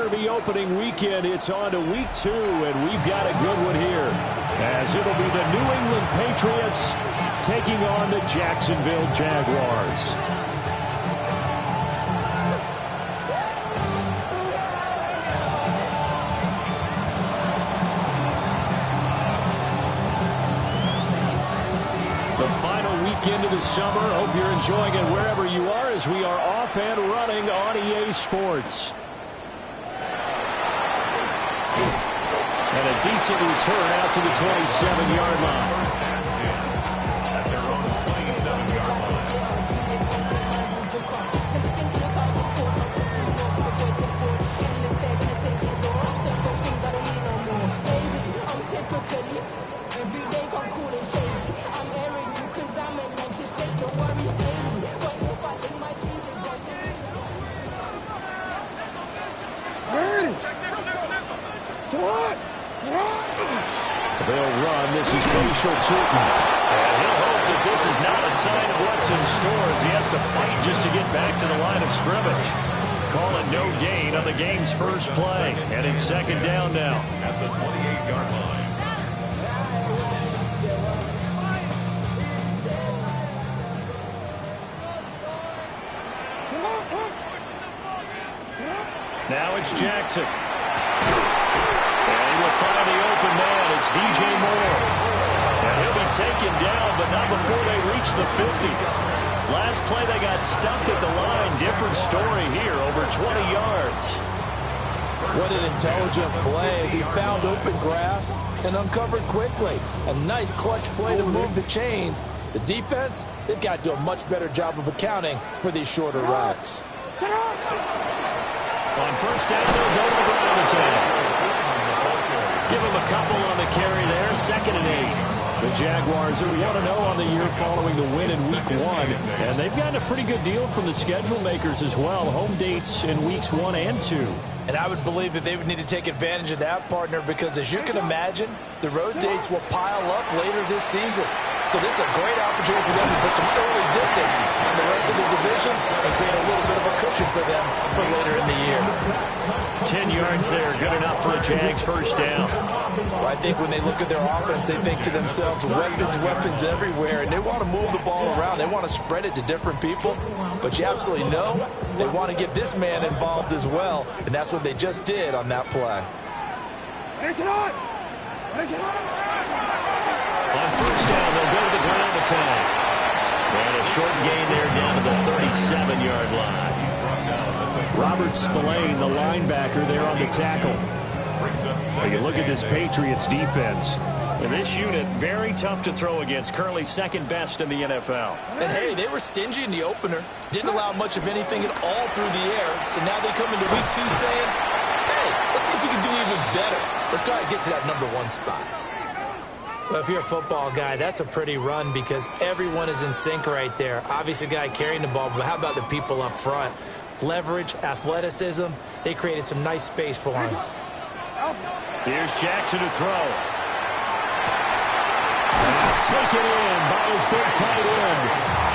Derby opening weekend. It's on to week 2, and we've got a good one here, as it'll be the New England Patriots taking on the Jacksonville Jaguars. The final weekend of the summer. Hope you're enjoying it wherever you are, as we are off and running on EA Sports. And a decent return out to the 27-yard line. At their own 27-yard line. They'll run. This is Facial Tootin. And he'll hope that this is not a sign of what's in store, as he has to fight just to get back to the line of scrimmage. Calling no gain on the game's first play. And it's second down now. At the 28-yard line. Now it's Jackson. And he will find the open man. It's DJ Moore. And he'll be taken down, but not before they reach the 50. Last play they got stuffed at the line. Different story here, over 20 yards. What an intelligent play as he found open grass and uncovered quickly. A nice clutch play to move the chains. The defense, they've got to do a much better job of accounting for these shorter routes. On first down, they'll go to the ground attack. Give him a couple on the carry there. 2nd and 8. The Jaguars are 1-0 on the year following the win in Week 1. And they've gotten a pretty good deal from the schedule makers as well. Home dates in Weeks 1 and 2. And I would believe that they would need to take advantage of that, partner, because as you can imagine, the road dates will pile up later this season. So this is a great opportunity for them to put some early distance on the rest of the division and create a little bit of a cushion for them for later in the year. 10 yards there, good enough for a Jags first down. Well, I think when they look at their offense, they think to themselves, weapons everywhere, and they want to move the ball around. They want to spread it to different people, but you absolutely know they want to get this man involved as well, and that's what they just did on that play. On first down, they'll go to the ground attack. And a short gain there down to the 37-yard line. Robert Spillane, the linebacker, there on the tackle. Take a look at this Patriots defense. And this unit, very tough to throw against, currently second best in the NFL. And hey, they were stingy in the opener. Didn't allow much of anything at all through the air. So now they come into week 2 saying, hey, let's see if we can do even better. Let's go ahead and get to that #1 spot. Well, if you're a football guy, that's a pretty run because everyone is in sync right there. Obviously, the guy carrying the ball, but how about the people up front? Leverage, athleticism, they created some nice space for him. Here's Jackson to throw. That's taken in by his big tight end.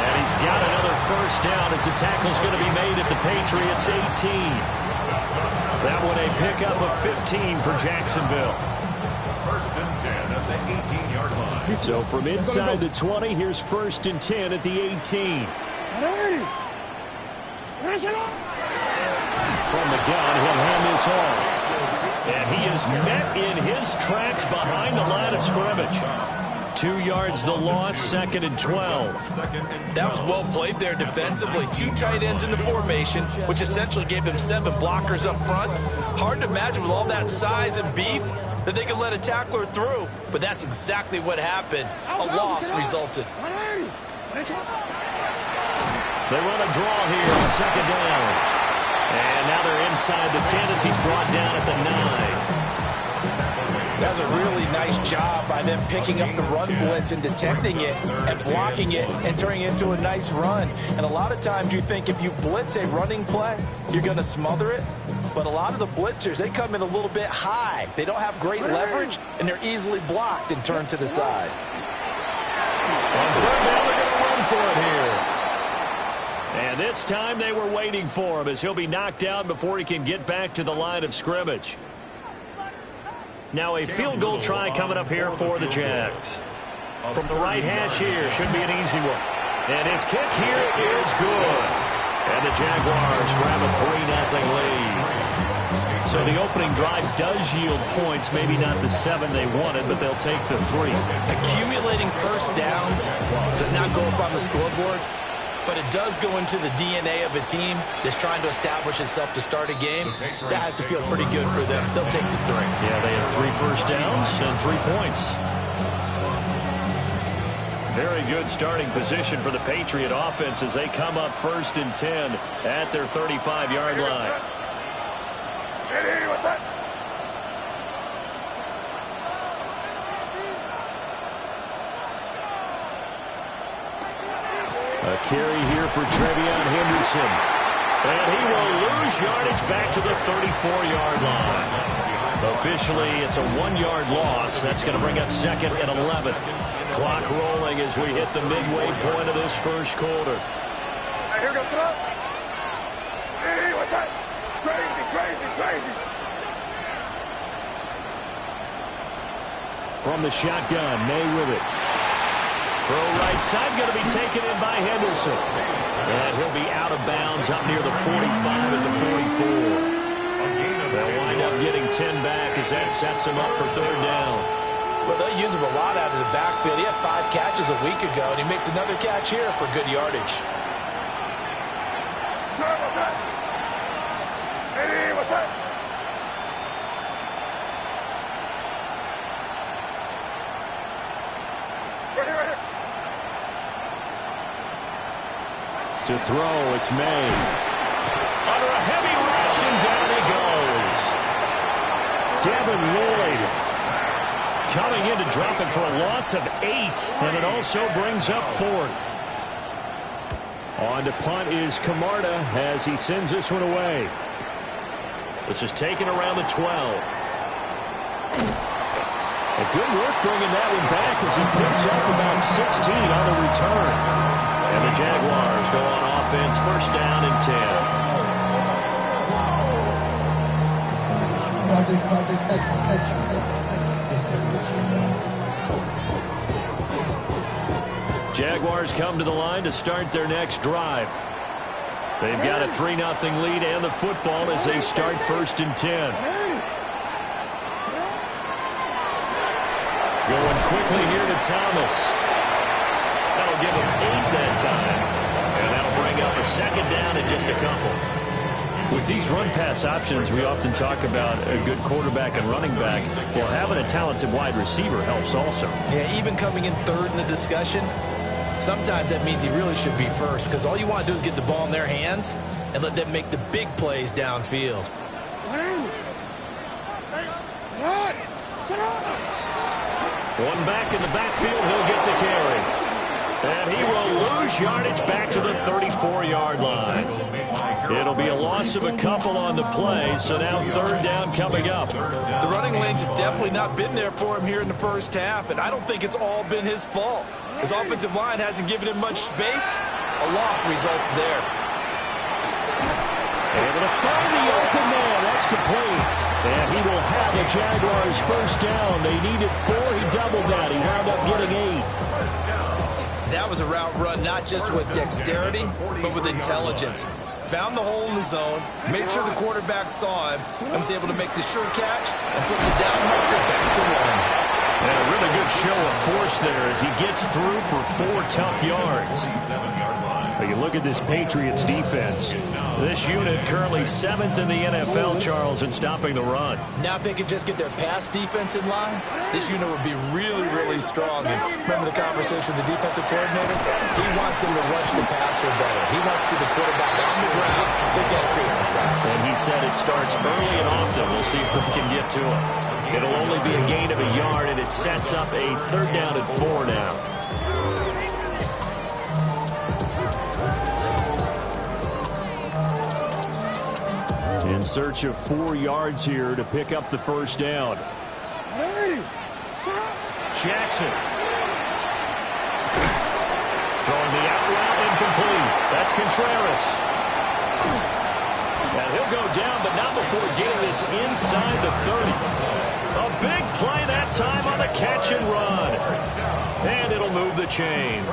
And he's got another first down as the tackle's going to be made at the Patriots' 18. That one a pickup of 15 for Jacksonville. First and 10 at the 18-yard line. So from inside the 20, here's 1st and 10 at the 18. From the gun, he'll hand this off. And he is met in his tracks behind the line of scrimmage. 2 yards the loss, 2nd and 12. That was well played there defensively. 2 tight ends in the formation, which essentially gave them 7 blockers up front. Hard to imagine with all that size and beef that they could let a tackler through, but that's exactly what happened. A loss resulted. They run a draw here on 2nd down. And now they're inside the 10 as he's brought down at the 9. That was a really nice job by them picking up the run blitz and detecting it and blocking it and turning it into a nice run. And a lot of times you think if you blitz a running play, you're going to smother it. But a lot of the blitzers, they come in a little bit high. They don't have great leverage, and they're easily blocked and turned to the side. On 3rd down, they're going to run for it here. And this time they were waiting for him as he'll be knocked down before he can get back to the line of scrimmage. Now a field goal try coming up here for the Jags. From the right hash here, should be an easy one. And his kick here is good. And the Jaguars grab a 3-0 lead. So the opening drive does yield points, maybe not the 7 they wanted, but they'll take the 3. Accumulating first downs does not go up on the scoreboard, but it does go into the DNA of a team that's trying to establish itself to start a game. That has to feel pretty good for them. They'll take the 3. Yeah, they had 3 first downs and 3 points. Very good starting position for the Patriot offense as they come up 1st and 10 at their 35-yard line. A carry here for Trevion Henderson. And he will lose yardage back to the 34-yard line. Officially, it's a 1-yard loss. That's going to bring up 2nd and 11. Clock rolling as we hit the midway point of this first quarter. Here goes up. Hey, what's that? Crazy. From the shotgun, May with it. Throw right side, going to be taken in by Henderson. And he'll be out of bounds up near the 45 at the 44. They'll wind up getting 10 back as that sets him up for 3rd down. Well, they'll use him a lot out of the backfield. He had 5 catches a week ago, and he makes another catch here for good yardage. Hey, what's that? Right here. To throw, it's May. Under a heavy rush, and down he goes. Devin Lloyd coming in to drop it for a loss of 8, and it also brings up 4th. On to punt is Camarda as he sends this one away. This is taken around the 12. A good work bringing that one back as he picks up about 16 on the return. And the Jaguars go on offense, 1st down and 10. Jaguars come to the line to start their next drive. They've got a 3-0 lead and the football as they start 1st and 10. Going quickly here to Thomas. That'll give him 8 that time. And that'll bring up a 2nd down and just a couple. With these run-pass options, we often talk about a good quarterback and running back. Well, having a talented wide receiver helps also. Yeah, even coming in 3rd in the discussion, sometimes that means he really should be 1st because all you want to do is get the ball in their hands and let them make the big plays downfield. One back in the backfield, he'll get the carry. And he will lose yardage back to the 34-yard line. It'll be a loss of a couple on the play, so now 3rd down coming up. The running lanes have definitely not been there for him here in the first half, and I don't think it's all been his fault. His offensive line hasn't given him much space. A loss results there. Able to find the open man. That's complete. And he will have the Jaguars 1st down. They needed 4. He doubled that. He wound up getting 8. That was a route run not just with dexterity, but with intelligence. Found the hole in the zone, made sure the quarterback saw him, and was able to make the sure catch and flip the down marker back to 1. And a really good show of force there as he gets through for 4 tough yards. You look at this Patriots defense. This unit currently 7th in the NFL, Charles, in stopping the run. Now if they could just get their pass defense in line, this unit would be really, really strong. And remember the conversation with the defensive coordinator? He wants them to rush the passer better. He wants to see the quarterback on the ground. They've got to create some sacks. And he said it starts early and often. We'll see if we can get to him. It'll only be a gain of a yard, and it sets up a 3rd down and 4 now. In search of 4 yards here to pick up the 1st down. Jackson. Throwing the out route incomplete. That's Contreras. And he'll go down, but not before getting this inside the 30. A big play that time on the catch and run. And it'll move the chains.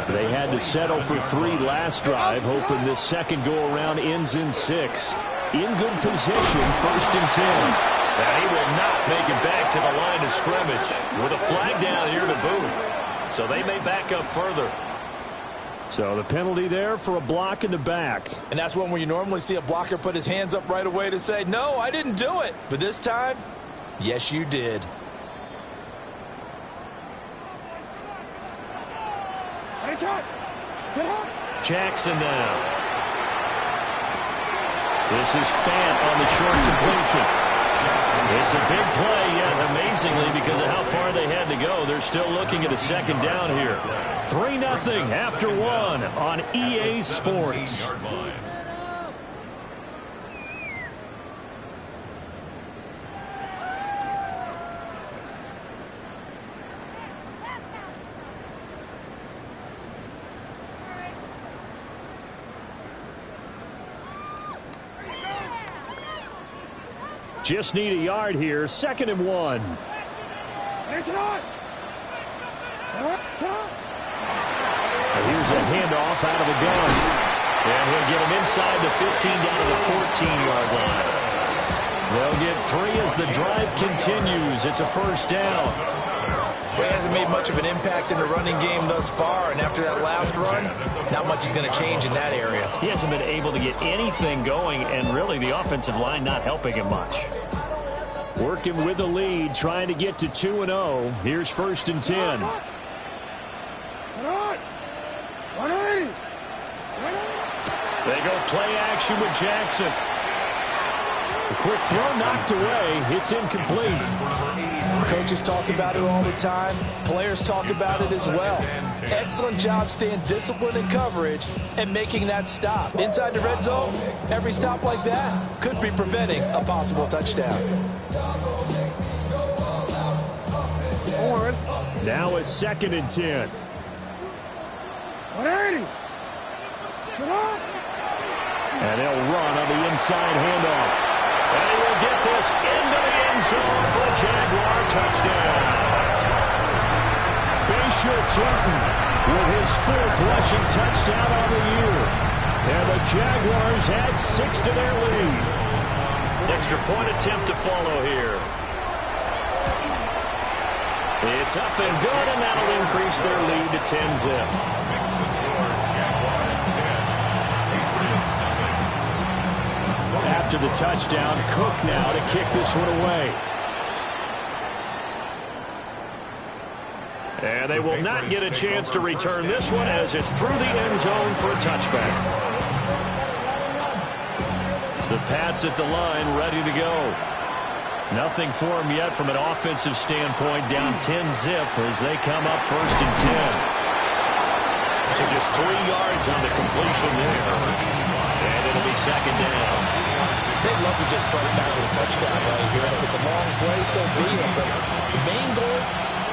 They had to settle for 3 last drive, hoping this second go-around ends in 6. In good position, 1st and 10. And he will not make it back to the line of scrimmage with a flag down here to boot. So they may back up further. So the penalty there for a block in the back. And that's one where you normally see a blocker put his hands up right away to say, no, I didn't do it. But this time, yes, you did. Jackson now. This is Fant on the short completion. It's a big play, yet amazingly, because of how far they had to go, they're still looking at a second down here. 3-0 after 1 on EA Sports. Just need a yard here. 2nd and 1. Here's a handoff out of the gun. And he'll get him inside the 15 down to the 14-yard line. They'll get 3 as the drive continues. It's a 1st down. Well, he hasn't made much of an impact in the running game thus far, and after that last run, not much is going to change in that area. He hasn't been able to get anything going, and really the offensive line not helping him much. Working with the lead, trying to get to 2-0. Here's 1st and 10. They go play action with Jackson. A quick throw knocked away. It's incomplete. Coaches talk about it all the time. Players talk about it as well. Excellent job staying disciplined in coverage and making that stop. Inside the red zone, every stop like that could be preventing a possible touchdown. Now it's 2nd and 10. And they'll run on the inside handoff. And he will get this into the end zone for a Jaguar touchdown. Bashir Tutton with his 4th rushing touchdown on the year. And the Jaguars add 6 to their lead. Extra point attempt to follow here. It's up and good, and that'll increase their lead to 10-zip. After the touchdown, Cook now to kick this one away. And they will not get a chance to return this one as it's through the end zone for a touchback. The Pats at the line ready to go. Nothing for them yet from an offensive standpoint, down 10-zip as they come up 1st and 10. So just 3 yards on the completion there. And it'll be 2nd down. They'd love to just strike back with a touchdown right here. If it's a long play, so be it. But the main goal,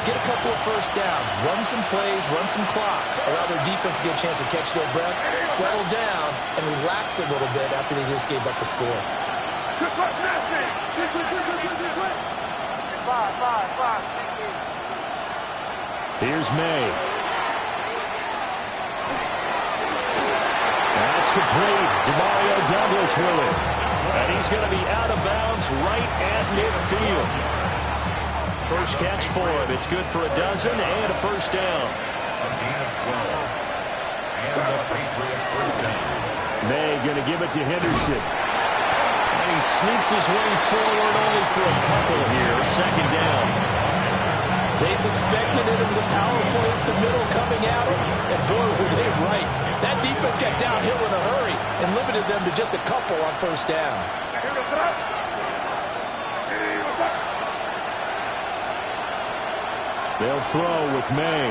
get a couple of 1st downs, run some plays, run some clock, allow their defense to get a chance to catch their breath, settle down, and relax a little bit after they just gave up a score. Here's May. That's complete. Demario Douglas with it. And he's going to be out of bounds right at midfield. First catch for him. It's good for a dozen and a 1st down. May going to give it to Henderson. And he sneaks his way forward only for a couple here. 2nd down. They suspected it was a power play up the middle coming out. And boy, were they right. That defense got downhill in a hurry and limited them to just a couple on 1st down. They'll throw with May.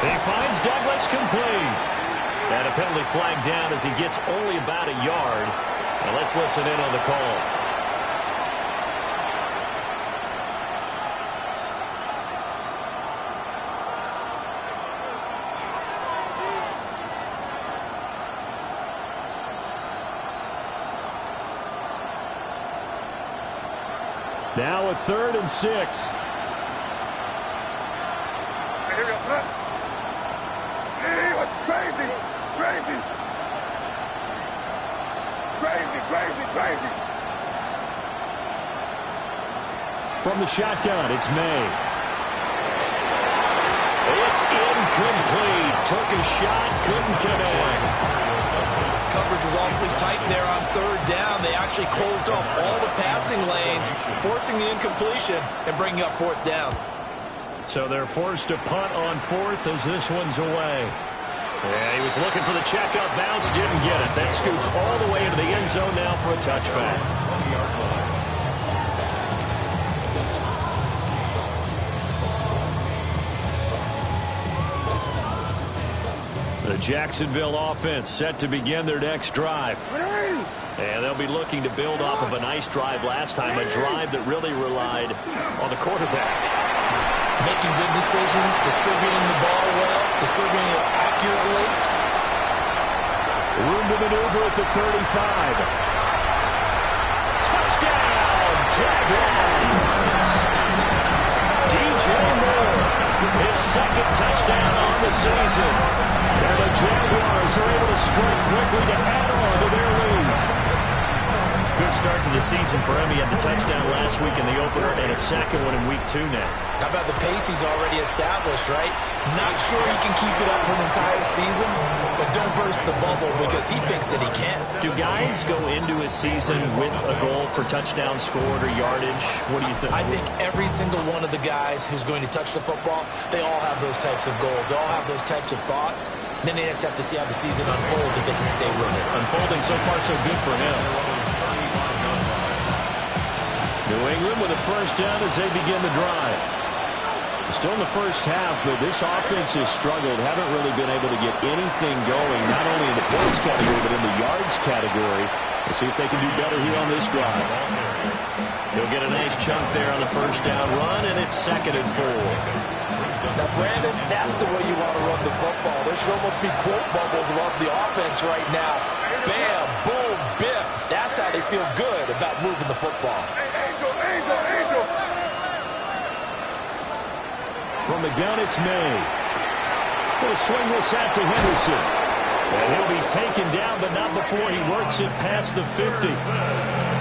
He finds Douglas complete. And a penalty flag down as he gets only about a yard. Now let's listen in on the call. Now a 3rd and 6. Hey, here we go, son. Hey, what's crazy? Crazy. Crazy, crazy, crazy. From the shotgun, it's May. It's incomplete. Took a shot, couldn't connect. Coverage was awfully tight there on 3rd down. They actually closed off all the passing lanes, forcing the incompletion and bringing up 4th down. So they're forced to punt on 4th as this one's away. Yeah, he was looking for the checkup bounce, didn't get it. That scoots all the way into the end zone now for a touchback. The Jacksonville offense set to begin their next drive. And they'll be looking to build off of a nice drive last time, a drive that really relied on the quarterback. Making good decisions, distributing the ball well, distributing it accurately. Room to maneuver at the 35. Touchdown, Jaguars! DJ Moore, his 2nd touchdown on the season. And the Jaguars are able to strike quickly to add on to their lead. Good start to the season for him. He had the touchdown last week in the opener and a 2nd one in week 2 now. How about the pace he's already established, right? Not sure he can keep it up for an entire season, but don't burst the bubble because he thinks that he can. Do guys go into a season with a goal for touchdown scored or yardage? What do you think? I think every single one of the guys who's going to touch the football, they all have those types of goals. They all have those types of thoughts. Then they just have to see how the season unfolds if they can stay with it. Unfolding so far so good for him. New England with a 1st down as they begin the drive. Still in the first half, but this offense has struggled. Haven't really been able to get anything going, not only in the points category, but in the yards category. We'll see if they can do better here on this drive. He'll get a nice chunk there on the 1st down run, and it's 2nd and 4. Now, Brandon, that's the way you want to run the football. There should almost be quote bubbles above the offense right now. Bam, boom, biff. That's how they feel good about moving the football. Angel, angel, angel. From the gun, it's May. He'll swing this out to Henderson. And he'll be taken down, but not before he works it past the 50.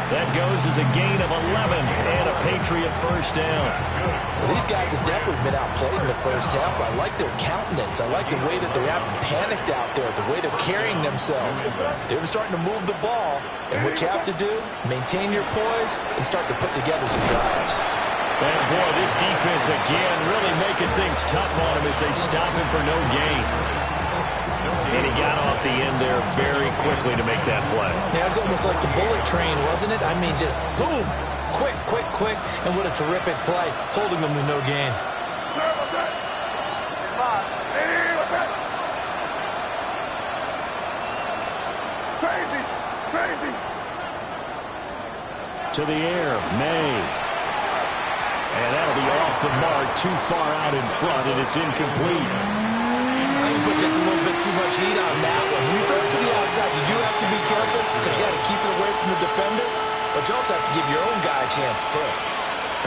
That goes as a gain of 11 and a Patriot 1st down. Well, these guys have definitely been outplayed in the first half. I like their countenance. I like the way that they haven't panicked out there, the way they're carrying themselves. They're starting to move the ball. And what you have to do, maintain your poise and start to put together some drives. And boy, this defense again really making things tough on him as they stop him for no gain. And he got off the end there very quickly to make that play. Yeah, it was almost like the bullet train, wasn't it? I mean, just zoom. Quick, quick, quick. And what a terrific play, holding them to no gain. What's that? Hey, what's that? Crazy, crazy. To the air, May. And that'll be off the mark, too far out in front, and it's incomplete. You put just a little bit too much heat on that one. When you throw it to the outside, you do have to be careful because you got to keep it away from the defender, but you also have to give your own guy a chance, too.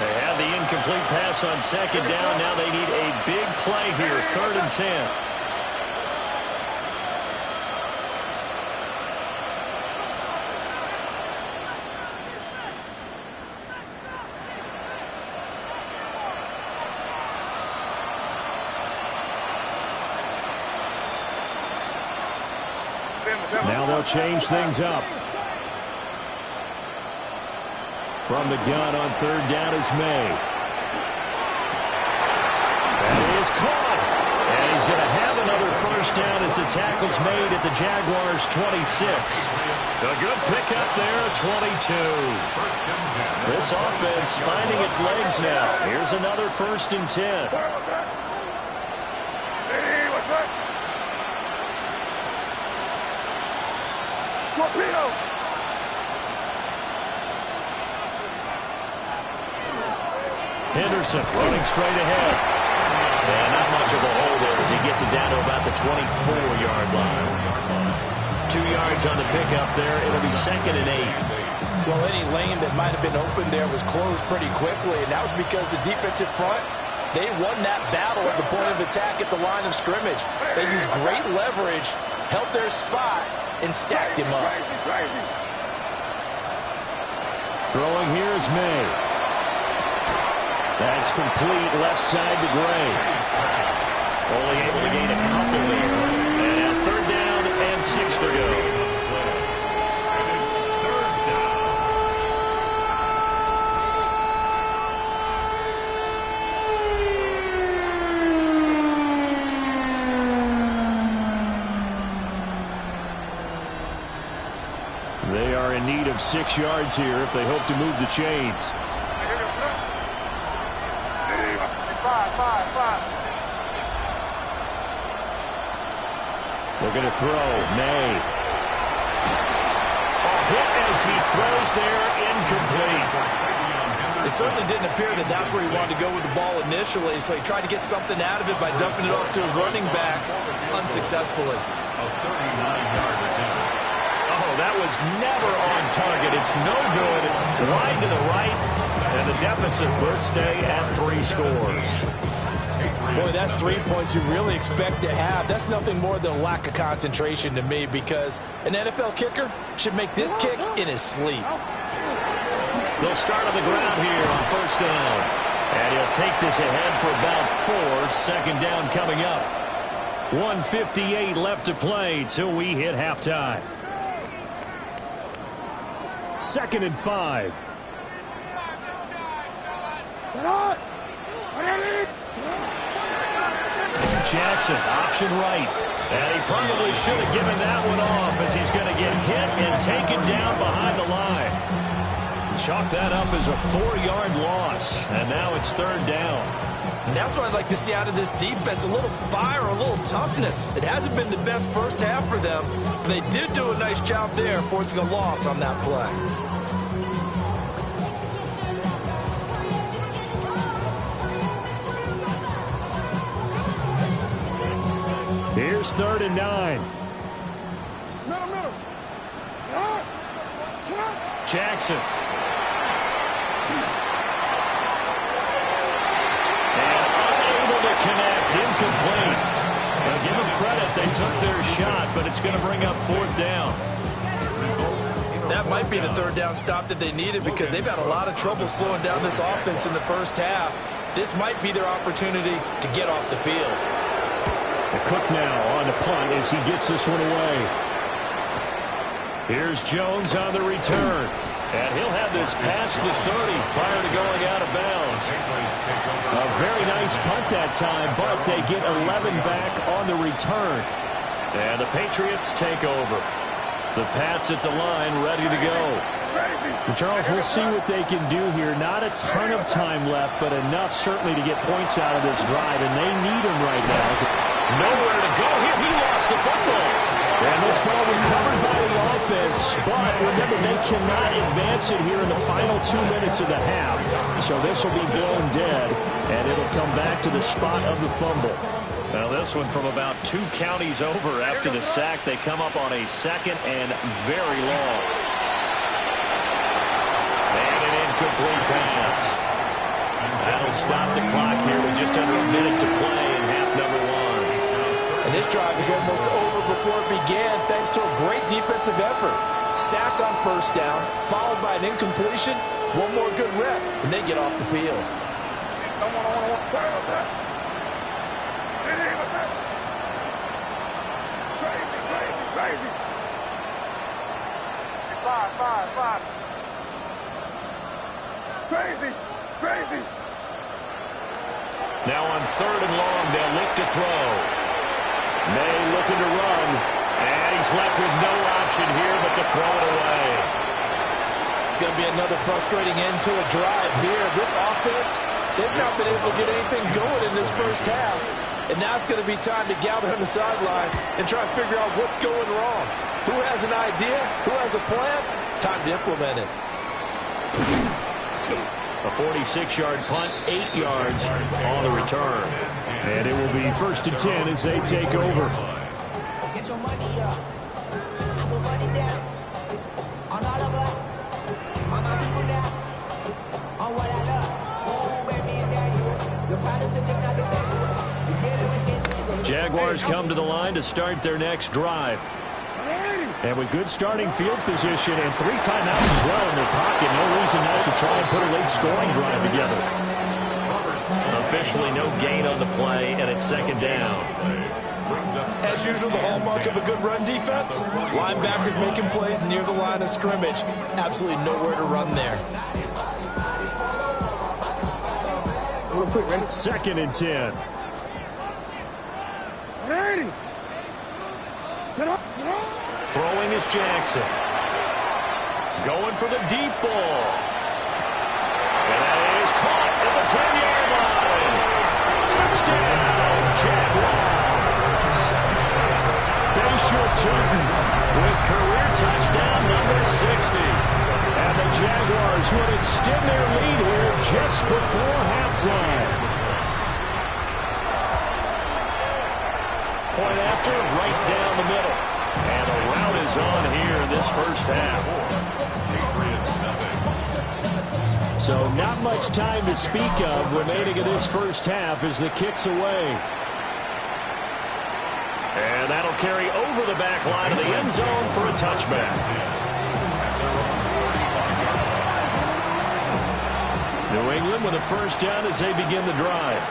They had the incomplete pass on 2nd down. Now they need a big play here, 3rd and 10. Now they'll change things up. From the gun on 3rd down is May. That is caught. And he's going to have another 1st down as the tackle's made at the Jaguars' 26. A good pickup there, 22. This offense finding its legs now. Here's another 1st and 10. What's that? Hey, what's that? Torpedo! Henderson running straight ahead. And not much of a hole there as he gets it down to about the 24-yard line. 2 yards on the pickup there. It'll be 2nd and 8. Well, any lane that might have been open there was closed pretty quickly, and that was because the defensive front, they won that battle at the point of attack at the line of scrimmage. They used great leverage, held their spot, and stacked him up. Throwing here is May. That's complete left side to Gray. Only able to gain a couple there. And now 3rd down and 6 to go. They are in need of 6 yards here if they hope to move the chains. They're going to throw. May. Hit as he throws there, incomplete. It certainly didn't appear that that's where he wanted to go with the ball initially, so he tried to get something out of it by dumping it off to his running back unsuccessfully. A 39-yard attempt. Oh, that was never on target. It's no good. Wide to the right, and the deficit will stay at 3 scores. Boy, that's 3 points you really expect to have. That's nothing more than a lack of concentration to me, because an NFL kicker should make this kick in his sleep. They'll start on the ground here on 1st down. And he'll take this ahead for about 4. 2nd down coming up. 1:58 left to play till we hit halftime. 2nd and 5. Jackson, option right. And he probably should have given that one off, as he's going to get hit and taken down behind the line. Chalk that up as a 4-yard loss. And now it's 3rd down. And that's what I'd like to see out of this defense, a little fire, a little toughness. It hasn't been the best first half for them, but they did do a nice job there, forcing a loss on that play. Here's 3rd and 9. Jackson. And unable to connect, incomplete. Now give them credit, they took their shot, but it's going to bring up 4th down. That might be the 3rd down stop that they needed, because they've had a lot of trouble slowing down this offense in the first half. This might be their opportunity to get off the field. Cook now on the punt as he gets this one away. Here's Jones on the return. And he'll have this past the 30 prior to going out of bounds. A very nice punt that time, but they get 11 back on the return. And the Patriots take over. The Pats at the line, ready to go. And Charles, we'll see what they can do here. Not a ton of time left, but enough certainly to get points out of this drive, and they need them right now. Nowhere to go here. He lost the football. And this ball recovered by the offense, but remember, they cannot advance it here in the final 2 minutes of the half. So this will be blown dead, and it'll come back to the spot of the fumble. Now this one from about 2 counties over after the sack. They come up on a 2nd and very long. And an incomplete pass. That'll stop the clock here with just under a minute to play in half number 1. And this drive is almost over before it began, thanks to a great defensive effort. Sack on 1st down, followed by an incompletion. One more good rep, and they get off the field. Crazy. Now on 3rd and long, they'll look to throw. May looking to run, and he's left with no option here but to throw it away. It's going to be another frustrating end to a drive here. This offense, they've not been able to get anything going in this first half. And now it's going to be time to gather on the sideline and try to figure out what's going wrong. Who has an idea? Who has a plan? Time to implement it. A 46-yard punt, 8 yards on the return. And it will be 1st and 10 as they take over. Get your money up. I will run it down on all of us. Jaguars come to the line to start their next drive. And with good starting field position and 3 timeouts as well in their pocket, no reason not to try and put a late scoring drive together. Officially no gain on the play, and it's second down. As usual, the hallmark of a good run defense, linebackers making plays near the line of scrimmage. Absolutely nowhere to run there. Second and 10. Throwing is Jackson. Going for the deep ball. And that is caught at the 10-yard line. Touchdown, Jaguars. Bayshore Tootin with career touchdown number 60. And the Jaguars would extend their lead here just before halftime. Point after, right down the middle. And the rout is on here in this first half. So not much time to speak of remaining in this first half as the kick's away. And that'll carry over the back line of the end zone for a touchback. New England with a first down as they begin the drive.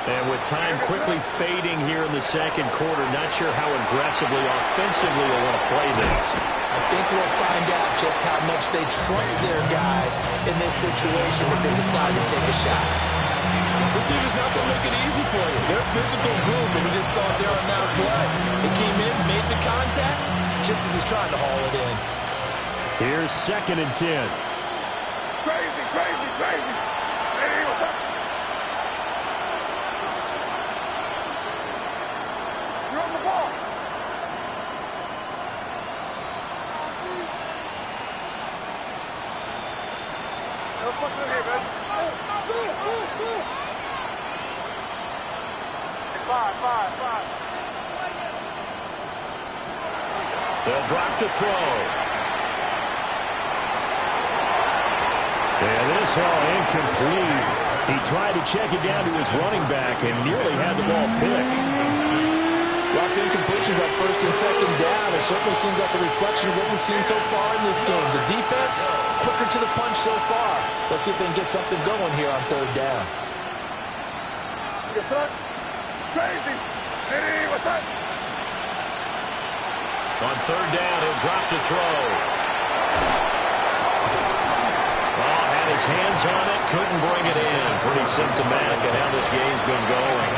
And with time quickly fading here in the second quarter, not sure how aggressively, offensively they'll want to play this. I think we'll find out just how much they trust their guys in this situation if they decide to take a shot. This team is not going to make it easy for you. They're a physical group, and we just saw it there on that play. They came in, made the contact, just as he's trying to haul it in. Here's second and 10. Crazy, crazy, crazy. Hey, what's up? You're on the ball. No fucking here, man. Five. They'll drop to throw. And this all incomplete. He tried to check it down to his running back and nearly had the ball picked. Rough incompletions on first and second down. It certainly seems like a reflection of what we've seen so far in this game. The defense, quicker to the punch so far. Let's see if they can get something going here on third down. Crazy. Hey, what's up? On third down, he'll drop to throw. Oh, had his hands on it, couldn't bring it in. Pretty symptomatic of how this game's been going.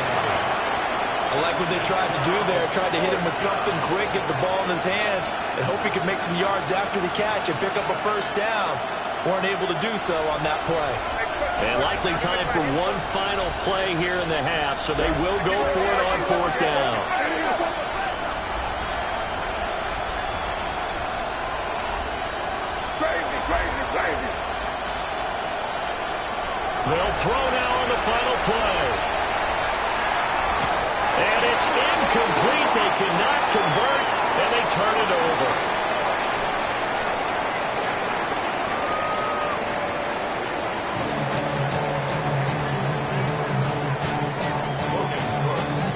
I like what they tried to do there. Tried to hit him with something quick, get the ball in his hands, and hope he could make some yards after the catch and pick up a first down. Weren't able to do so on that play. And likely time for one final play here in the half, so they will go for it on fourth down. Crazy. They'll throw now on the final play. And it's incomplete. They cannot convert, and they turn it over.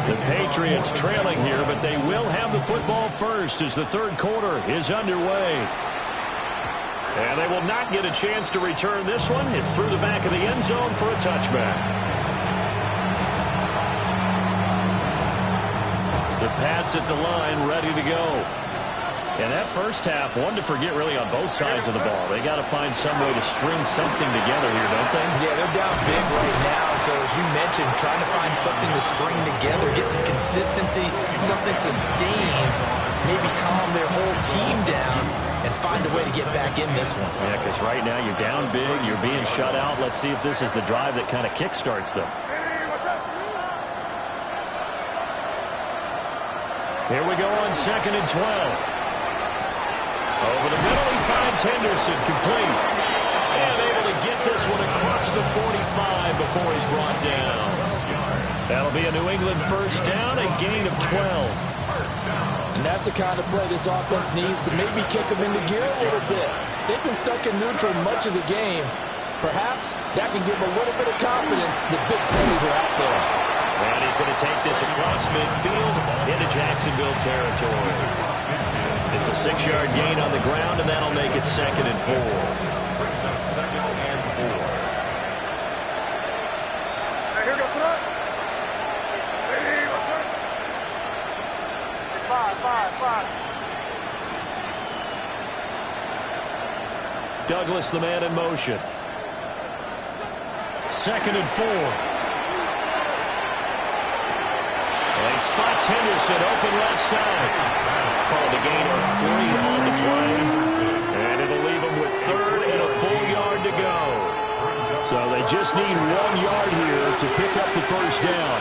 The Patriots trailing here, but they will have the football first as the third quarter is underway. And they will not get a chance to return this one. It's through the back of the end zone for a touchback. The Pats at the line, ready to go. And that first half, one to forget really on both sides of the ball. They got to find some way to string something together here, don't they? Yeah, they're down big right now. So as you mentioned, trying to find something to string together, get some consistency, something sustained, maybe calm their whole team down and find a way to get back in this one. Yeah, because right now you're down big, you're being shut out. Let's see if this is the drive that kind of kickstarts them. Here we go on second and 12. Over the middle, he finds Henderson, complete. And able to get this one across the 45 before he's brought down. That'll be a New England first down, a gain of 12. And that's the kind of play this offense needs to maybe kick them into gear a little bit. They've been stuck in neutral much of the game. Perhaps that can give them a little bit of confidence. The big plays are out there. And he's going to take this across midfield into Jacksonville territory. It's a 6-yard gain on the ground, and that'll make it 2nd and 4. Brings up 2nd and 4. Hey, here goes tonight. Hey, what's up? 5. Douglas, the man in motion. 2nd and 4. And he spots Henderson open left side. Called a gain of 3 on the play. And it'll leave him with 3rd and a full yard to go. So they just need 1 yard here to pick up the first down.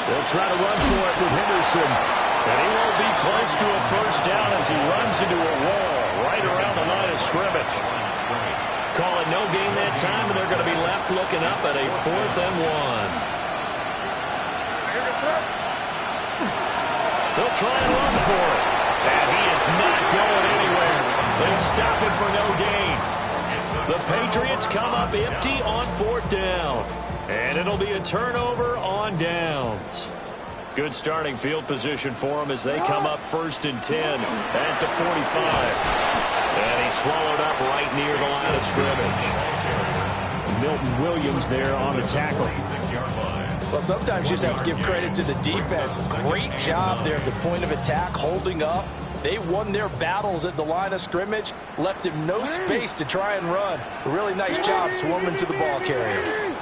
They'll try to run for it with Henderson. And he won't be close to a first down as he runs into a wall right around the line of scrimmage. Call it no gain that time, and they're going to be left looking up at a 4th and 1. They'll try and run for it. And he is not going anywhere. They stop him for no gain. The Patriots come up empty on 4th down. And it'll be a turnover on downs. Good starting field position for him as they come up 1st and 10 at the 45. And he's swallowed up right near the line of scrimmage. Milton Williams there on the tackle. Well, sometimes you just have to give credit to the defense. Great job there at the point of attack, holding up. They won their battles at the line of scrimmage, left him no space to try and run. A really nice job swarming to the ball carrier.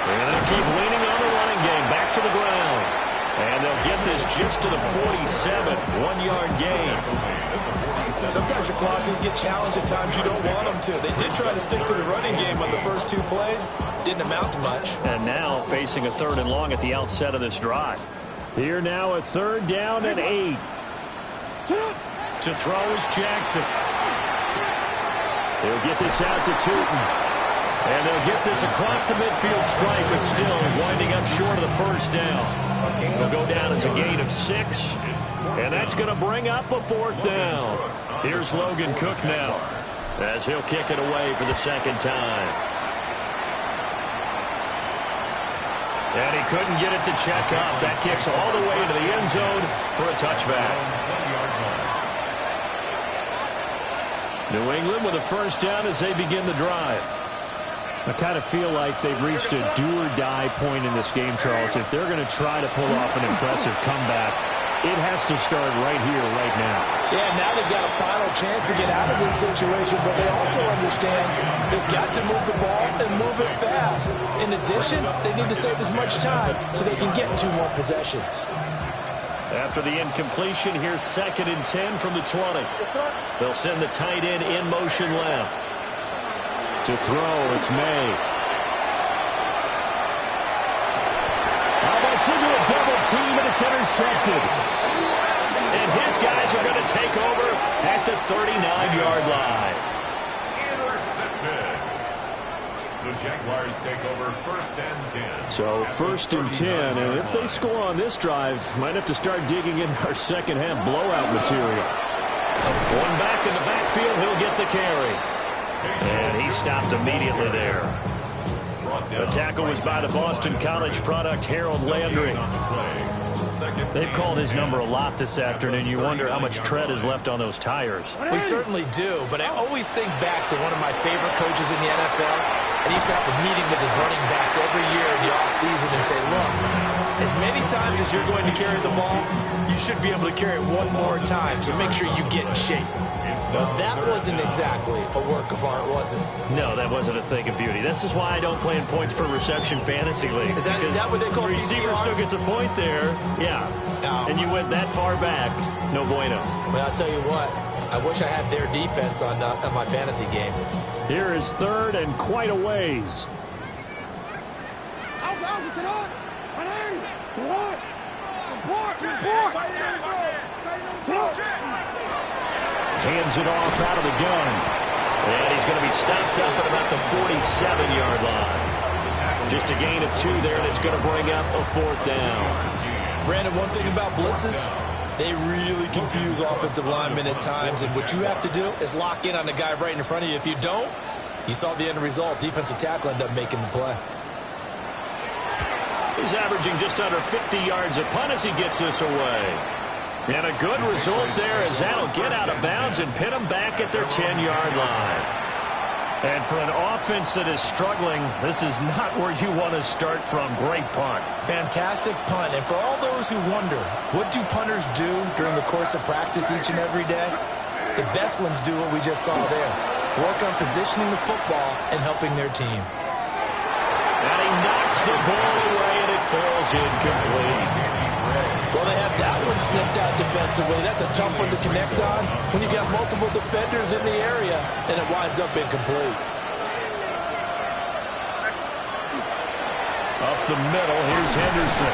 And they'll keep leaning on the running game, back to the ground. And they'll get this just to the 47, 1-yard gain. Sometimes your philosophies get challenged at times you don't want them to. They did try to stick to the running game on the first 2 plays. Didn't amount to much. And now facing a 3rd and long at the outset of this drive. Here now a 3rd down and 8. To throw is Jackson. They'll get this out to Tootin. And they'll get this across the midfield stripe, but still winding up short of the first down. They'll go down as a gain of 6. And that's going to bring up a 4th down. Here's Logan Cook now as he'll kick it away for the 2nd time. And he couldn't get it to check up. That kicks all the way into the end zone for a touchback. New England with a first down as they begin the drive. I kind of feel like they've reached a do-or-die point in this game, Charles. If they're going to try to pull off an impressive comeback, it has to start right here, right now. Yeah, now they've got a final chance to get out of this situation, but they also understand they've got to move the ball and move it fast. In addition, they need to save as much time so they can get 2 more possessions. After the incompletion, here's 2nd and 10 from the 20. They'll send the tight end in motion left. To throw, it's May. That's into a double team, and it's intercepted. And his guys are going to take over at the 39-yard line. Intercepted. The Jaguars take over 1st and 10. So 1st and 10, and if they score on this drive, might have to start digging in our second-half blowout material. One back in the backfield, he'll get the carry. And he stopped immediately there. The tackle was by the Boston College product, Harold Landry. They've called his number a lot this afternoon. You wonder how much tread is left on those tires. We certainly do, but I always think back to one of my favorite coaches in the NFL. And he used to have a meeting with his running backs every year in the offseason and say, look, as many times as you're going to carry the ball, you should be able to carry it 1 more time, so make sure you get in shape. Well, that wasn't exactly a work of art, was it? No, that wasn't a thing of beauty. This is why I don't play in points per reception fantasy league. Is that what they call the receiver still gets a point there. Yeah. No. And you went that far back. No bueno. Well, I'll tell you what. I wish I had their defense on my fantasy game. Here is 3rd and quite a ways. Hands it off out of the gun. And he's going to be stopped up at about the 47-yard line. Just a gain of 2 there, and it's going to bring up a 4th down. Brandon, one thing about blitzes, they really confuse offensive linemen at times, and what you have to do is lock in on the guy right in front of you. If you don't, You saw the end result. Defensive tackle ended up making the play. He's averaging just under 50 yards a punt as he gets this away. And a good result there as that'll get out of bounds and pin them back at their 10-yard line. And for an offense that is struggling, this is not where you want to start from. Great punt. Fantastic punt. And for all those who wonder, what do punters do during the course of practice each and every day? The best ones do what we just saw there. Work on positioning the football and helping their team. And he knocks the ball away, and it falls incomplete. Well, they have that one snipped out defensively. That's a tough one to connect on when you got multiple defenders in the area, and it winds up incomplete. Up the middle, here's Henderson.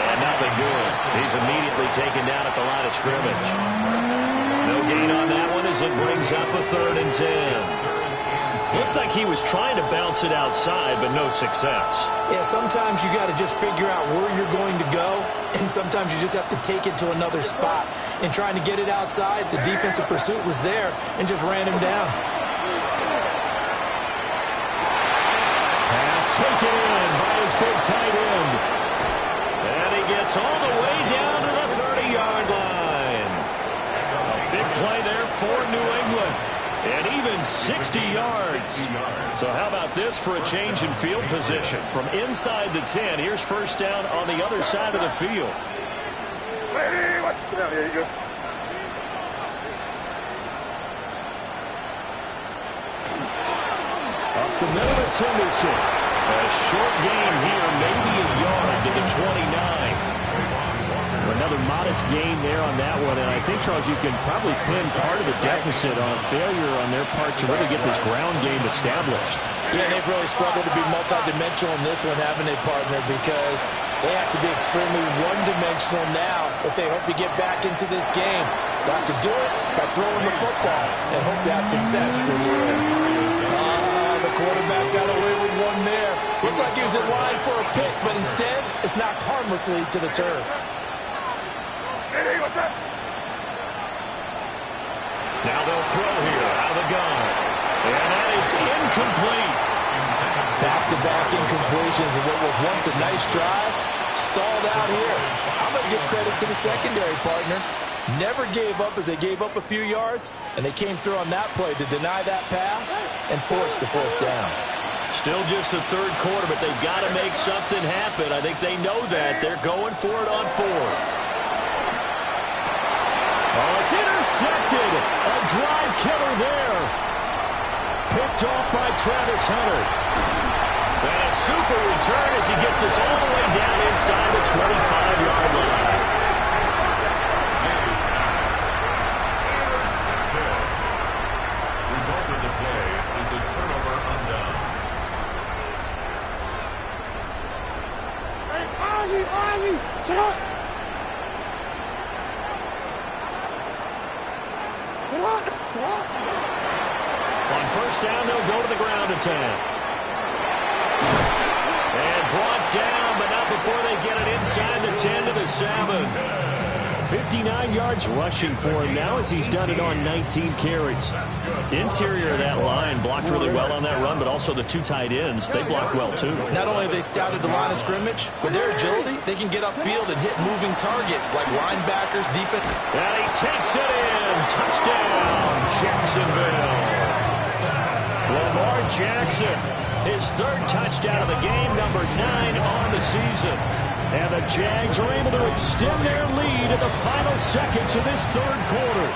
And nothing good. He's immediately taken down at the line of scrimmage. No gain on that one as it brings up a 3rd and 10. Looked like he was trying to bounce it outside, but no success. Yeah, sometimes you got to just figure out where you're going to go, and sometimes you just have to take it to another spot. In trying to get it outside, the defensive pursuit was there and just ran him down. Pass taken in by his big tight end. And he gets all the way down to the 30-yard line. A big play there for New England. And even 60 yards. So how about this for a change in field position? From inside the 10, here's first down on the other side of the field. There you go. Up the middle, it's Henderson. A short gain here, maybe a yard to the 29. Another modest gain there on that one, and I think, Charles, you can probably pin part of the deficit on a failure on their part to really get this ground game established. Yeah, they've really struggled to be multidimensional in this one, haven't they, partner? Because they have to be extremely one-dimensional now if they hope to get back into this game. Got to do it by throwing the football and hope to have success through the air. The quarterback got away with one there. Looked like he was in line for a pick, but instead it's knocked harmlessly to the turf. Now they'll throw here out of the gun. And that is incomplete. Back-to-back incompletions of what was once a nice drive. Stalled out here. I'm going to give credit to the secondary, partner. Never gave up as they gave up a few yards, and they came through on that play to deny that pass and force the 4th down. Still just the 3rd quarter, but they've got to make something happen. I think they know that. They're going for it on 4th. Oh, it's intercepted. A drive killer there. Picked off by Travis Hunter. And a super return as he gets us all the way down inside the 25-yard line. Result of the play is a turnover on downs. Hey, Ozzie, shut up. On first down, they'll go to the ground attack. And brought down, but not before they get it inside the 10 to the 7. 59 yards rushing for him now as he's done it on 19 carries. Interior of that line blocked really well on that run, but also the 2 tight ends, they blocked well too. Not only have they scouted the line of scrimmage, with their agility, they can get upfield and hit moving targets like linebackers, defense. And he takes it in. Touchdown, Jacksonville. Lamar Jackson, his 3rd touchdown of the game, number 9 on the season. And the Jags are able to extend their lead in the final seconds of this 3rd quarter.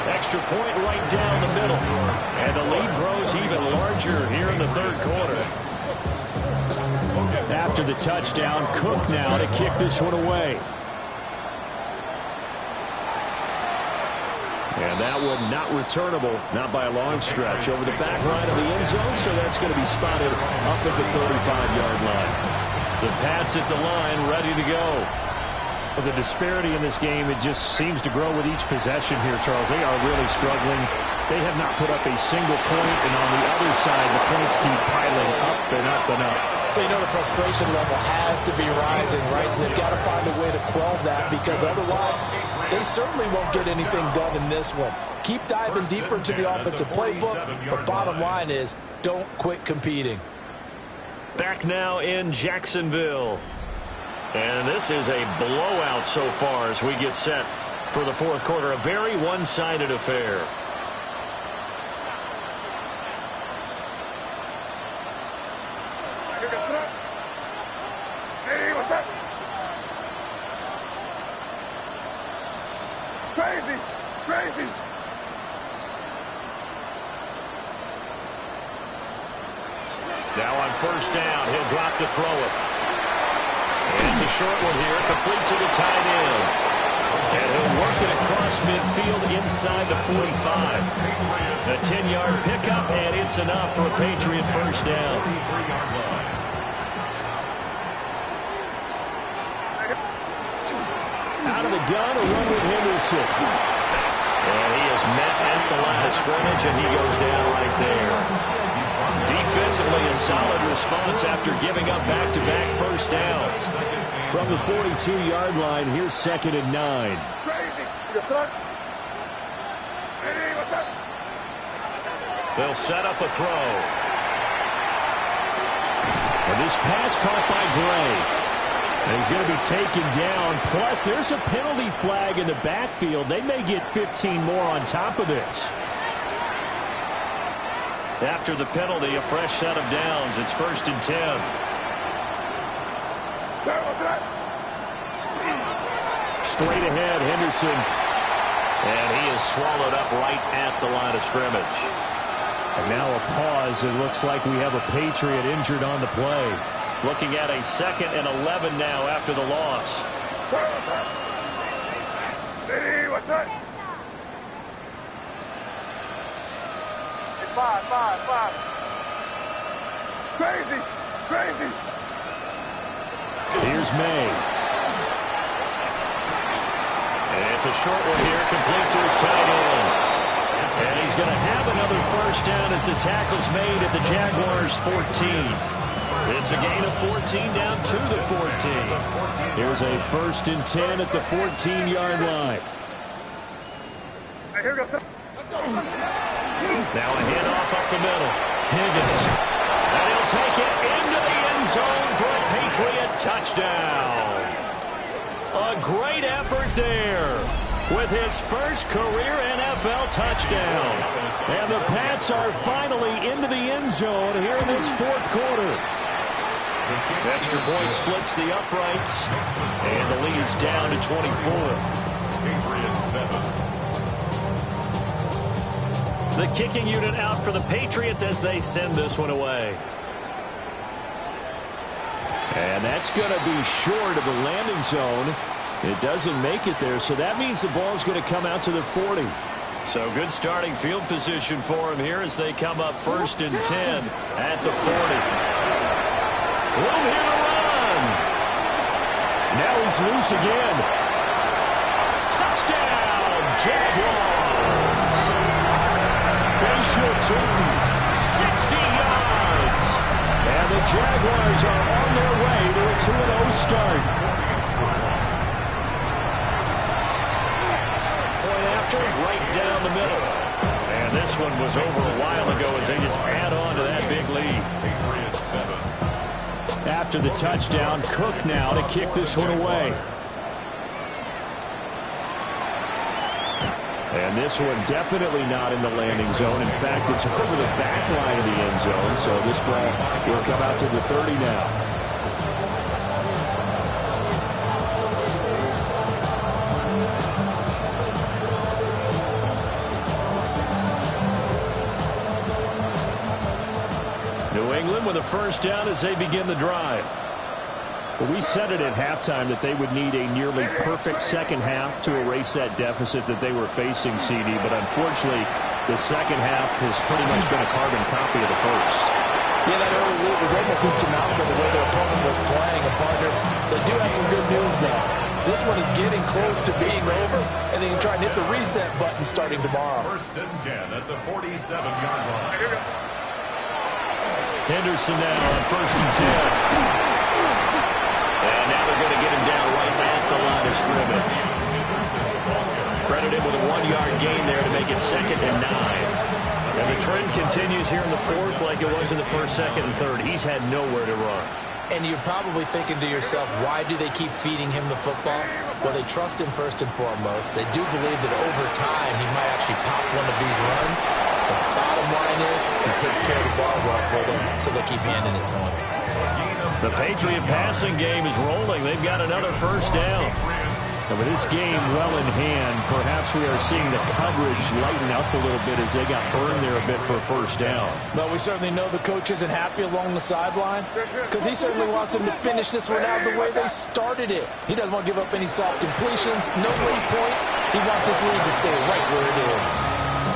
Extra point right down the middle. And the lead grows even larger here in the 3rd quarter. After the touchdown, Cook now to kick this one away. And that one not returnable, not by a long stretch, over the back line of the end zone, so that's going to be spotted up at the 35-yard line. The Pats at the line, ready to go. Well, the disparity in this game, it just seems to grow with each possession here, Charles. They are really struggling. They have not put up a single point, and on the other side, the points keep piling up and up and up. So you know the frustration level has to be rising, right? So they've got to find a way to quell that, because otherwise they certainly won't get anything done in this one. keep diving deeper into the offensive playbook, but bottom line is don't quit competing. Back now in Jacksonville. And this is a blowout so far as we get set for the fourth quarter. A very one-sided affair. Hey, what's up? Crazy, crazy. Now on first down, he'll drop to throw it. And it's a short one here, complete to the tight end. And he'll work it across midfield inside the 45. A 10-yard pickup, and it's enough for a Patriot first down. Out of the gun, a run with Henderson. And he is met at the line of scrimmage, and he goes down right there. Defensively, a solid response after giving up back-to-back first downs. From the 42-yard line, here's 2nd and 9. Crazy. What's up? Hey, what's up? They'll set up a throw. And this pass caught by Gray. And he's going to be taken down. Plus, there's a penalty flag in the backfield. They may get 15 more on top of this. After the penalty, a fresh set of downs. It's 1st and 10. What's up? Straight ahead, Henderson. And he is swallowed up right at the line of scrimmage. And now a pause. It looks like we have a Patriot injured on the play. Looking at a 2nd and 11 now after the loss. What's up? Hey, what's up? Five. Crazy, crazy. Here's May. And it's a short one here, complete to his tight end. And he's going to have another first down as the tackle's made at the Jaguars' 14. It's a gain of 14 down to the 14. Here's a 1st and 10 at the 14-yard line. Hey, here we go. Let's go. Now a handoff up the middle. Higgins. And he'll take it into the end zone for a Patriot touchdown. A great effort there with his first career NFL touchdown. And the Pats are finally into the end zone here in this fourth quarter. Extra point splits the uprights. And the lead is down to 24. Patriots 7. The kicking unit out for the Patriots as they send this one away. And that's going to be short of the landing zone. It doesn't make it there, so that means the ball's going to come out to the 40. So good starting field position for him here as they come up 1st and 10 at the 40. Room here to run. Now he's loose again. Touchdown, Jaguars. Facial turn. 60 yards. And the Jaguars are on their way to a 2-0 start. Point after, right down the middle. And this one was over a while ago as they just add on to that big lead. Patriots 7. After the touchdown, Cook now to kick this one away. And this one definitely not in the landing zone. In fact, it's over the back line of the end zone, so this ball will come out to the 30 now. New England with a first down as they begin the drive. Well, we said it at halftime that they would need a nearly perfect second half to erase that deficit that they were facing, CD. But unfortunately, the second half has pretty much been a carbon copy of the first. Yeah, that early lead was almost insurmountable the way their opponent was playing. And partner, they do have some good news now. This one is getting close to being over, and they can try and hit the reset button starting tomorrow. 1st and 10 at the 47-yard line. Henderson now on 1st and 10. And now they're going to get him down right at the line of scrimmage. Credit him with a 1-yard gain there to make it 2nd and 9. And the trend continues here in the 4th like it was in the 1st, 2nd, and 3rd. He's had nowhere to run. And you're probably thinking to yourself, why do they keep feeding him the football? Well, they trust him first and foremost. They do believe that over time he might actually pop one of these runs. The bottom line is he takes care of the ball well for them, so they'll keep handing it to him. The Patriot passing game is rolling. They've got another first down. And with this game well in hand, perhaps we are seeing the coverage lighten up a little bit as they got burned there a bit for a first down. But we certainly know the coach isn't happy along the sideline because he certainly wants them to finish this one out the way they started it. He doesn't want to give up any soft completions, no late points. He wants his lead to stay right where it is.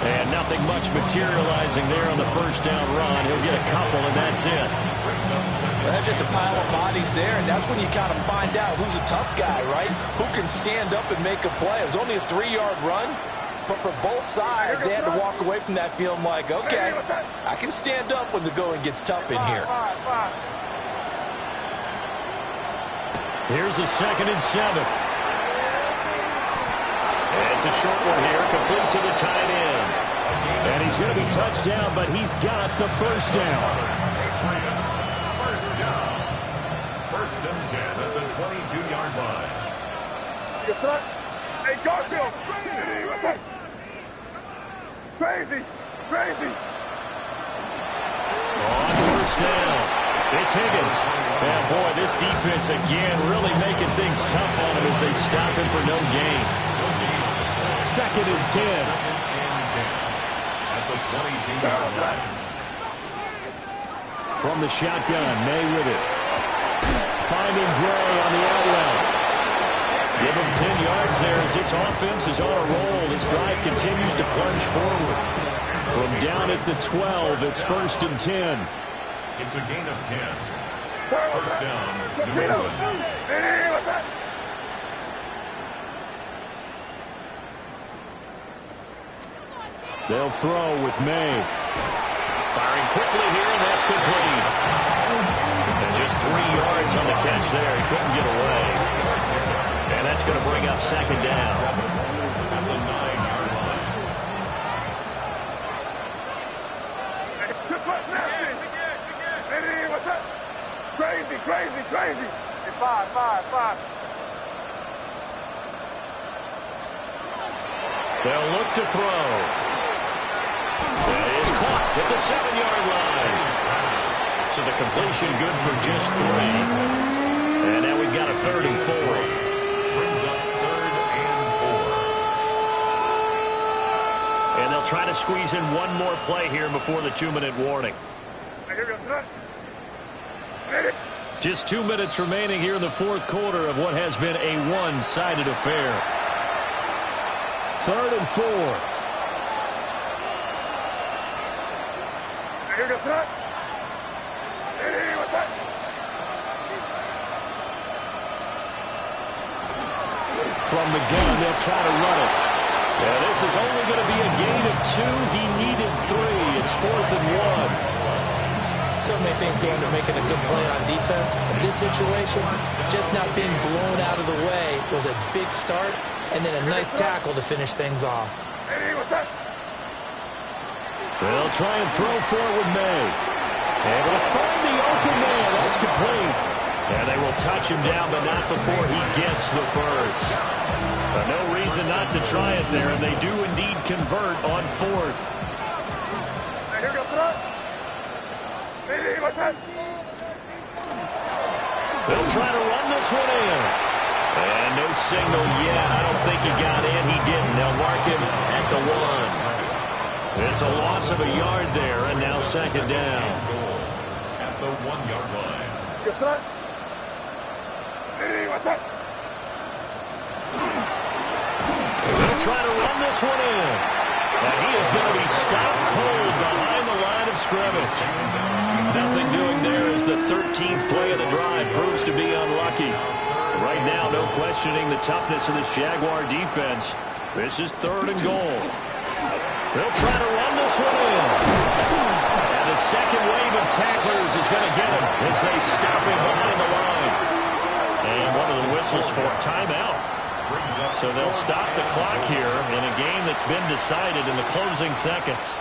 And nothing much materializing there on the first down run. He'll get a couple, and that's it. Well, that's just a pile of bodies there, and that's when you kind of find out who's a tough guy, right? Who can stand up and make a play. It was only a 3-yard run, but for both sides, they had to walk away from that feeling like, okay, I can stand up when the going gets tough in here. Here's a 2nd and 7. It's a short one here, complete to the tight end. And he's going to be touched down, but he's got the first down. First down. 1st and 10 at the 22-yard line. Hey, Garfield! What's that? Crazy! Crazy! On first down, it's Higgins. And boy, this defense again really making things tough on him as they stop him for no gain. 2nd and 10. At the 22-yard line. From the shotgun, May with it. Finding Gray on the out route. Give him 10 yards there as this offense is on a roll. This drive continues to plunge forward. From down at the 12, it's 1st and 10. It's a gain of 10. First down, New England. Hey, what's that? They'll throw with May. Firing quickly here, and that's complete. And just 3 yards on the catch there. He couldn't get away. And that's going to bring up 2nd down. At the 9-yard line. This was nasty! Hey, what's that? Crazy, crazy, crazy! Hey, 5. They'll look to throw. That is caught at the 7-yard line. So the completion good for just 3. And now we've got a 3rd and 4. Brings up 3rd and 4. And they'll try to squeeze in one more play here before the 2-minute warning. Hey, here we go, son. Just 2 minutes remaining here in the 4th quarter of what has been a one-sided affair. 3rd and 4. Hey, here we go, son. Hey, what's that? From the gun, they'll try to run it. Yeah, this is only going to be a gain of 2. He needed 3. It's 4th and 1. So many things go into making a good play on defense. In this situation, just not being blown out of the way was a big start, and then a nice tackle to finish things off. Hey, what's that? They'll try and throw for it with May. Able to find the open man. That's complete. And they will touch him down, but not before he gets the first. But no reason not to try it there, and they do indeed convert on 4th. Hey, here we go, son. Hey, what's that? They'll try to run this one in. And no signal yet. I don't think he got in. He didn't. They'll mark him at the 1. It's a loss of a yard there, and now 2nd down. At the 1-yard line. Good, son. Hey, what's that? They'll try to run this one in. And he is going to be stopped cold behind the line of scrimmage. Nothing doing there as the 13th play of the drive proves to be unlucky. Right now, no questioning the toughness of this Jaguar defense. This is 3rd and goal. They'll try to run this one in. And the second wave of tacklers is going to get him as they stop him behind the line. And one of the whistles for a timeout. So they'll stop the clock here in a game that's been decided in the closing seconds.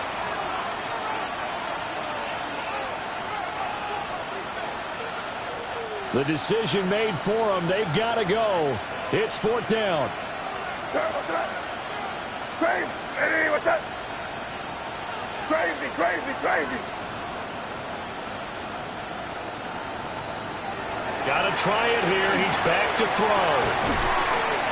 The decision made for them. They've got to go. It's 4th down. What's that? Crazy. Hey, what's that? Crazy, crazy, crazy. Got to try it here. He's back to throw.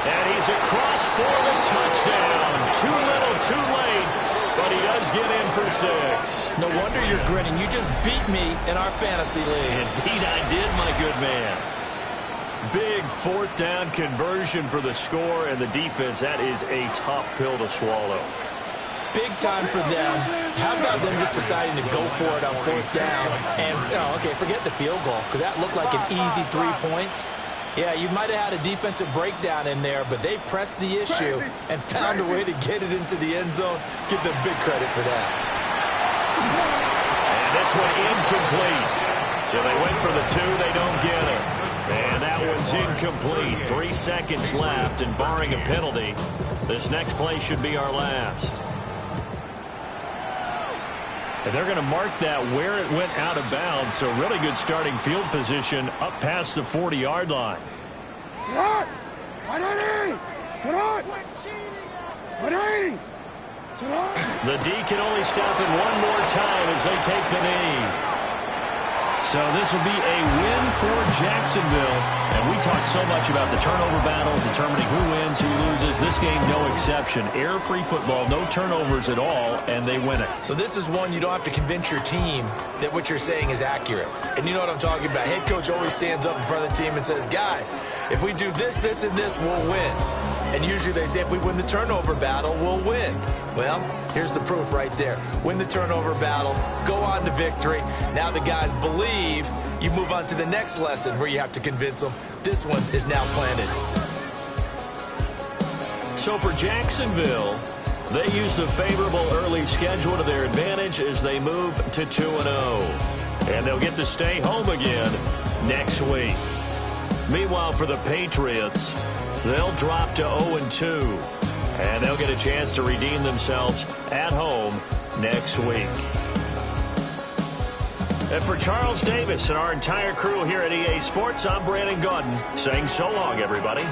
And he's across for the touchdown. Too little, too late. But he does get in for 6. No wonder you're grinning. You just beat me in our fantasy league. Indeed I did, my good man. Big 4th down conversion for the score, and the defense, that is a tough pill to swallow. Big time for them. How about them just deciding to go for it on 4th down? And, okay, forget the field goal, because that looked like an easy 3 points. Yeah, you might have had a defensive breakdown in there, but they pressed the issue and found a way to get it into the end zone. Give them big credit for that. And this one incomplete. So they went for the 2, they don't get it. And that one's incomplete. 3 seconds left, and barring a penalty, this next play should be our last. And they're going to mark that where it went out of bounds, so really good starting field position up past the 40-yard line. The D can only stop it one more time as they take the knee. So this will be a win for Jacksonville. And we talk so much about the turnover battle, determining who wins, who loses. This game, no exception. Error-free football, no turnovers at all, and they win it. So this is one you don't have to convince your team that what you're saying is accurate. And you know what I'm talking about. Head coach always stands up in front of the team and says, guys, if we do this, this, and this, we'll win. And usually they say if we win the turnover battle, we'll win. Well, here's the proof right there. Win the turnover battle, go on to victory. Now the guys believe. You move on to the next lesson where you have to convince them. This one is now planted. So for Jacksonville, they used a favorable early schedule to their advantage as they move to 2-0. And they'll get to stay home again next week. Meanwhile, for the Patriots, they'll drop to 0-2. And they'll get a chance to redeem themselves at home next week. And for Charles Davis and our entire crew here at EA Sports, I'm Brandon Gaudin saying so long, everybody.